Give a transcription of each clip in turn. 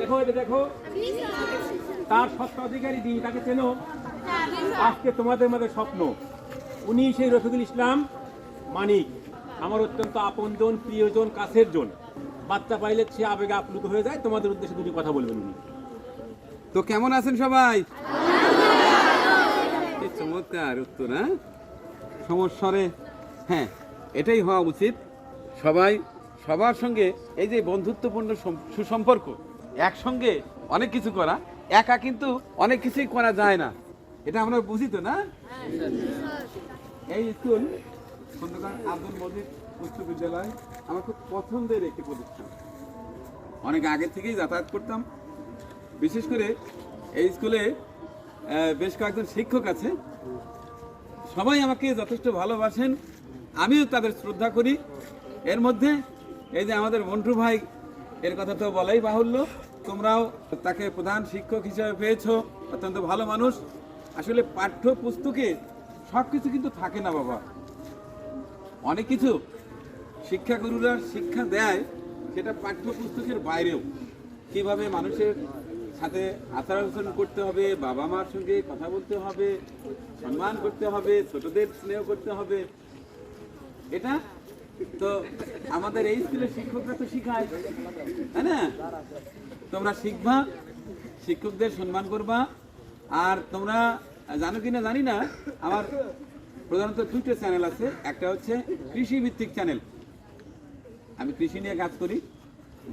দেখো এটা দেখো, তার স্বত্বাধিকারী দিন, তাকে চেনো? আজকে তোমাদের মধ্যে স্বপ্ন, উনি সেই রফিকুল ইসলাম মানিক, আমার অত্যন্ত আপনজন, প্রিয়জন, কাছের জন। বাচ্চা পাইলে সে আবেগে আপ্লুত হয়ে যায়। তোমাদের উদ্দেশ্যে দুটি কথা বলবেন উনি। তো কেমন আছেন সবাই? চমৎকার উত্তর। হ্যাঁ, সমস্যারে, হ্যাঁ এটাই হওয়া উচিত। সবাই সবার সঙ্গে এই যে বন্ধুত্বপূর্ণ সুসম্পর্ক, একসঙ্গে অনেক কিছু করা, একা কিন্তু অনেক কিছুই করা যায় না, এটা আমরা বুঝি তো না? এই স্কুল খন্দকার আব্দুল মজিদ উচ্চ বিদ্যালয় আমার খুব পছন্দের একটি প্রতিষ্ঠান। অনেক আগে থেকেই যাতায়াত করতাম। বিশেষ করে এই স্কুলে বেশ কয়েকজন শিক্ষক আছে, সবাই আমাকে যথেষ্ট ভালোবাসেন, আমিও তাদের শ্রদ্ধা করি। এর মধ্যে এই যে আমাদের মন্টু ভাই, এর কথা তো বলাই বাহুল্য, তোমরাও তাকে প্রধান শিক্ষক হিসেবে পেয়েছো, অত্যন্ত ভালো মানুষ। আসলে পাঠ্য পুস্তকে সব কিছু কিন্তু থাকে না বাবা, অনেক কিছু শিক্ষাগুরুরা শিক্ষা দেয় সেটা পাঠ্য পুস্তকের বাইরেও। কিভাবে মানুষের সাথে আচার আচরণ করতে হবে, বাবা মার সঙ্গে কথা বলতে হবে, সম্মান করতে হবে, ছোটদের স্নেহ করতে হবে, এটা তো আমাদের এই স্কুলের শিক্ষকরা তো শিখায়, তাই না? তোমরা শিখবা, শিক্ষকদের সম্মান করবা। আর তোমরা জানো কিনা জানি না, আমার প্রধানত দুটো চ্যানেল আছে। একটা হচ্ছে কৃষি ভিত্তিক চ্যানেল, আমি কৃষি নিয়ে কাজ করি,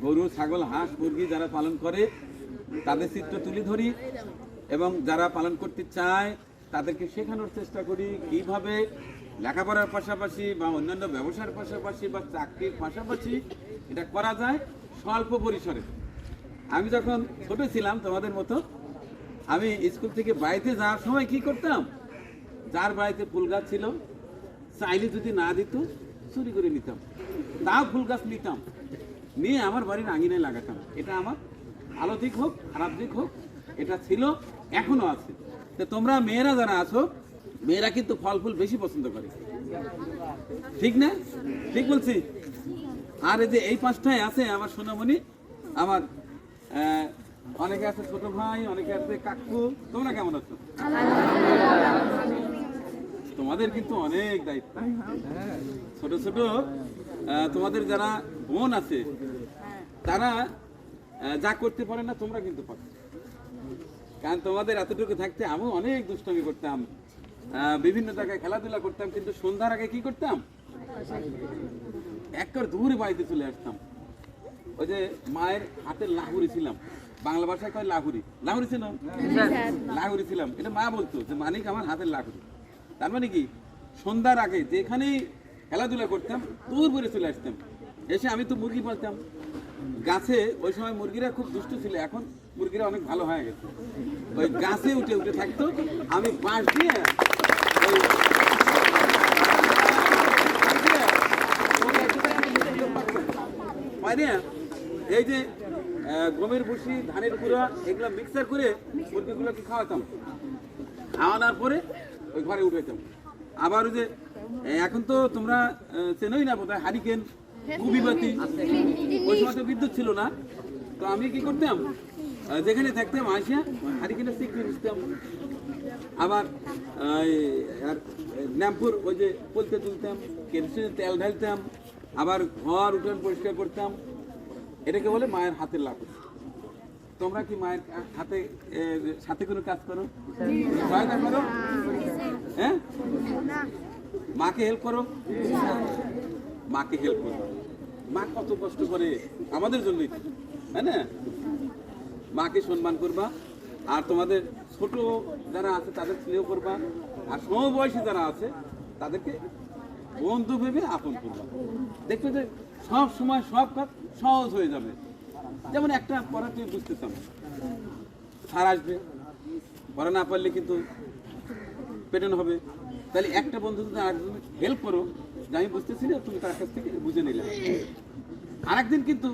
গরু, ছাগল, হাঁস, মুরগি যারা পালন করে তাদের চিত্র তুলে ধরি, এবং যারা পালন করতে চায় তাদেরকে শেখানোর চেষ্টা করি কিভাবে লেখাপড়ার পাশাপাশি বা অন্যান্য ব্যবসার পাশাপাশি বা চাকরির পাশাপাশি এটা করা যায় স্বল্প পরিসরে। আমি যখন ছোট ছিলাম তোমাদের মতো, আমি স্কুল থেকে বাড়িতে যাওয়ার সময় কি করতাম, যার বাড়িতে ফুল গাছ ছিল চাইলে যদি না দিত চুরি করে নিতাম, তাও ফুল গাছ নিতাম, নিয়ে আমার বাড়ির আঙিনায় লাগাতাম। এটা আমার ভালো দিক হোক খারাপ দিক হোক, এটা ছিল, এখনো আছে। তো তোমরা মেয়েরা যারা আছো, মেয়েরা কিন্তু ফল ফুল বেশি পছন্দ করে, ঠিক না? ঠিক বলছি? আর এই যে এই পাঁচটায় আছে আমার সোনামণি, আমার অনেকে আছে ছোট ভাই, অনেকে আছে কাকু। তোমরা কেমন আছো? তোমাদের কিন্তু অনেক দায়িত্ব, ছোট ছোট তোমাদের যারা বোন আছে তারা যা করতে পারে না তোমরা কিন্তু পারো। কারণ তোমাদের এতটুকু থাকতে আমিও অনেক দুষ্টামি করতাম, বিভিন্ন জায়গায় খেলাধুলা করতাম, কিন্তু সন্ধ্যার আগে কি করতাম, একবার দূরে বাড়িতে চলে আসতাম। ওই যে মায়ের হাতের লাহুরি ছিলাম, বাংলা ভাষায় কয় লাহুরি, লাহুরি ছিল, লাহুরি ছিলাম, এটা মা বলতো যে মানিক আমার হাতের লাহুরি। তার মানে কি, সন্ধ্যার আগে যেখানেই খেলাধুলা করতাম দূর করে চলে আসতাম। এসে আমি তো মুরগি পালতাম গাছে, ওই সময় মুরগিরা খুব দুষ্টু ছিল, এখন মুরগিরা অনেক ভালো হয়ে গেছে। ওই গাছে উঠে উঠে থাকতো, আমি বাঁশ দিয়ে এই যে গমের ভুসি, ধানের গুঁড়া, এগুলো মিক্সার করে মুরগিগুলোকে খাওয়াতাম, খাওয়ানোর পরে ওই ঘরে উঠাইতাম। আবার ওই যে এখন তো তোমরা চেনোই না বোধহয় হারিকেন, কুবিবাতি, ওই সময় তো বিদ্যুৎ ছিল না, তো আমি কি করতাম, যেখানে থাকতাম আসিয়া হারিকেনের সিকড়ি বুঝতাম, আবার ন্যাম্পুর ওই যে পলতে তুলতাম, কেরোসিনের তেল ঢালতাম, আবার ঘর উঠান পরিষ্কার করতাম। এটাকে বলে মায়ের হাতের লাভ। তোমরা কি মায়ের হাতে সাথে কোনো কাজ করো, সহায়তা করো? হ্যাঁ, মাকে হেল্প করো, মাকে হেল্প করো। মা কত কষ্ট করে আমাদের জন্যই, তাই না? মাকে সম্মান করবা, আর তোমাদের ছোট যারা আছে তাদের স্নেহ করবা, আর সমবয়সী যারা আছে তাদেরকে বন্ধু ভেবে আপন করবা। দেখবে যে সব সময় সব কাজ সহজ হয়ে যাবে। যেমন একটা পড়া তুমি বুঝতেছ না, স্যার আসবে, পড়া না পারলে কিন্তু পেটানো হবে, তাহলে একটা বন্ধু যদি আরেকজন হেল্প করো, যে আমি বুঝতেছি না, তুমি তার কাছ থেকে বুঝে নিলে, আরেকদিন কিন্তু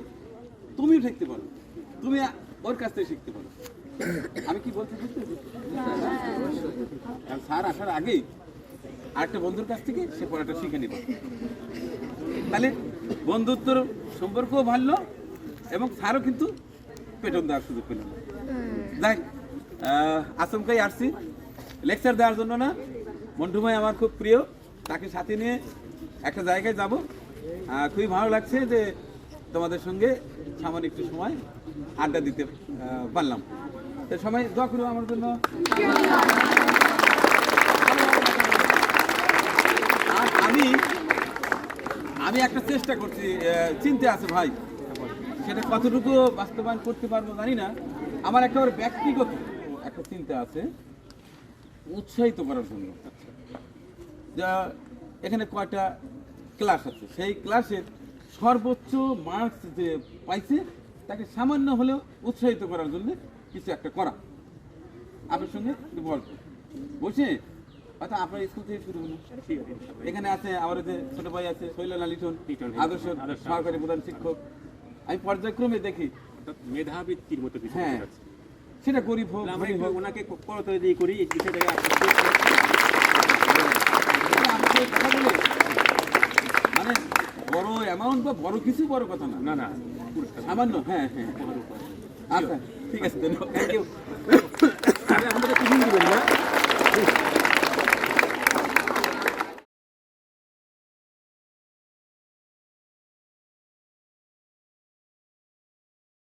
তুমিও শিখতে পারো, তুমি ওর কাছ থেকে শিখতে পারো। আমি কি বলতে বুঝতেছি? স্যার আসার আগেই আরেকটা বন্ধুর কাছ থেকে সে পড়াটা শিখে নিব, তাহলে বন্ধুত্বর সম্পর্কও ভালো, এবং স্যারও কিন্তু পেটন দেওয়ার সুযোগ পেলাম না। যাই আচমকাই আসছি লেকচার দেওয়ার জন্য না, মন্টু ভাই আমার খুব প্রিয়, তাকে সাথে নিয়ে একটা জায়গায় যাব। খুবই ভালো লাগছে যে তোমাদের সঙ্গে সামান্য একটু সময় আড্ডা দিতে পারলাম। তো সবাই দোয়া করো আমার জন্য। আর আমি একটা চেষ্টা করছি, চিন্তা আছে ভাই, সেটা কতটুকু বাস্তবায়ন করতে পারবো জানি না। আমার একেবারে ব্যক্তিগত একটা চিন্তা আছে উৎসাহিত করার জন্য। যা এখানে কয়টা ক্লাস আছে, সেই ক্লাসের সর্বোচ্চ মার্কস যে পাইছে তাকে সামান্য হলেও উৎসাহিত করার জন্য কিছু একটা করা। আপনার সঙ্গে একটু বলব বসে, হয়তো আপনার স্কুল থেকে শুরু হলো, এখানে আছে আমার যে ছোট ভাই আছে শৈলাল লিটন, আদর্শ সরকারি প্রধান শিক্ষক। আমি পর্যায়ক্রমে দেখি মেধাবৃত্তির মতো কিছু হ্যাঁ, আছে। সেটা গরিব হোক আমরা ধনী হোক, ওনাকে করতে দিয়ে করি এই বিষয়টাকে আমাকে কথা বলে মানে বড় অ্যামাউন্ট বা বড় কিছু বড় কথা না, না না পুরস্কার সামান্য। হ্যাঁ হ্যাঁ, আচ্ছা ঠিক আছে, ধন্যবাদ। Thank you. আমাদের টিফিন দিবেন না?